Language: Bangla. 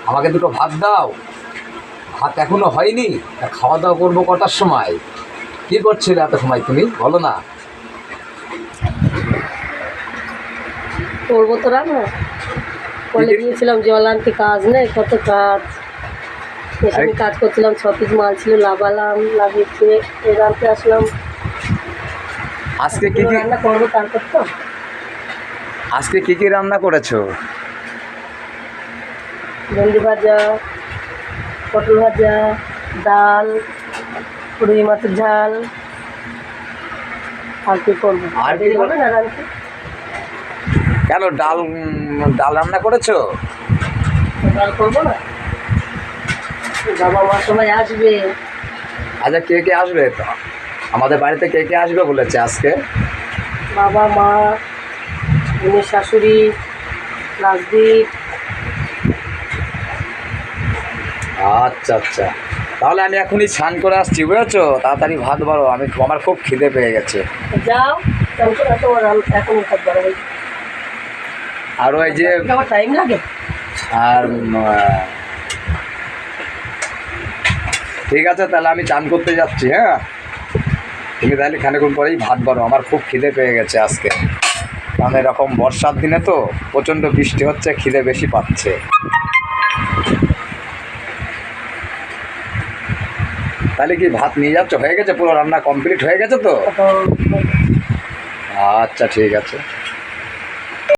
আমাকে দুটো ভাত দাও। ভাত এখনো হয়নি, খাওয়া দাওয়া করবো কটার সময়? কী করছিলে এত সময় তুমি বলো না? করবো তো রান্না, বলে গিয়েছিলাম জল আনতে, কাজ নেই, কত কাজ। এখানে কাজ করছিলাম, 6 পিস মাল ছিল, লাগালাম, লাগিয়েছে, আনতে আসলাম। আজকে কি কি রান্না করবো তারপর তো। আজকে কি কি রান্না করেছো? ভেন্ডি ভাজা, পটল ভাজা, ডাল, রুই মাছের ঝাল। আর কি করবো? আর কি দেরি হবে না রান্না? কেন ডাল ডাল রান্না করেছো? ডাল করবো না? বাবা মা সবাই আসবে। আচ্ছা, কে কে আসবে? তো আমাদের বাড়িতে কে কে আসবে বলেছে আজকে? বাবা মা, বোনের শাশুড়ি, রাজদীপ। আচ্ছা আচ্ছা, তাহলে আমি এখনই স্নান করে আসছি, বুঝেছো? তাড়াতাড়ি ভাত বাড়ো, আমার খুব খিদে পেয়ে গেছে। যাও, এখন থাকবে। আর ওই যে আমার টাইম লাগে। আর ঠিক আছে, তাহলে আমি চান করতে যাচ্ছি। হ্যাঁ, তুমি তাহলে খানিকক্ষণ পরেই ভাত বাড়ো, আমার খুব খিদে পেয়ে গেছে আজকে। কারণ এরকম বর্ষার দিনে তো প্রচণ্ড বৃষ্টি হচ্ছে, খিদে বেশি পাচ্ছে। তাহলে কি ভাত নিয়ে যাচ্ছ? হয়ে গেছে, পুরো রান্না কমপ্লিট হয়ে গেছে তো? আচ্ছা ঠিক আছে।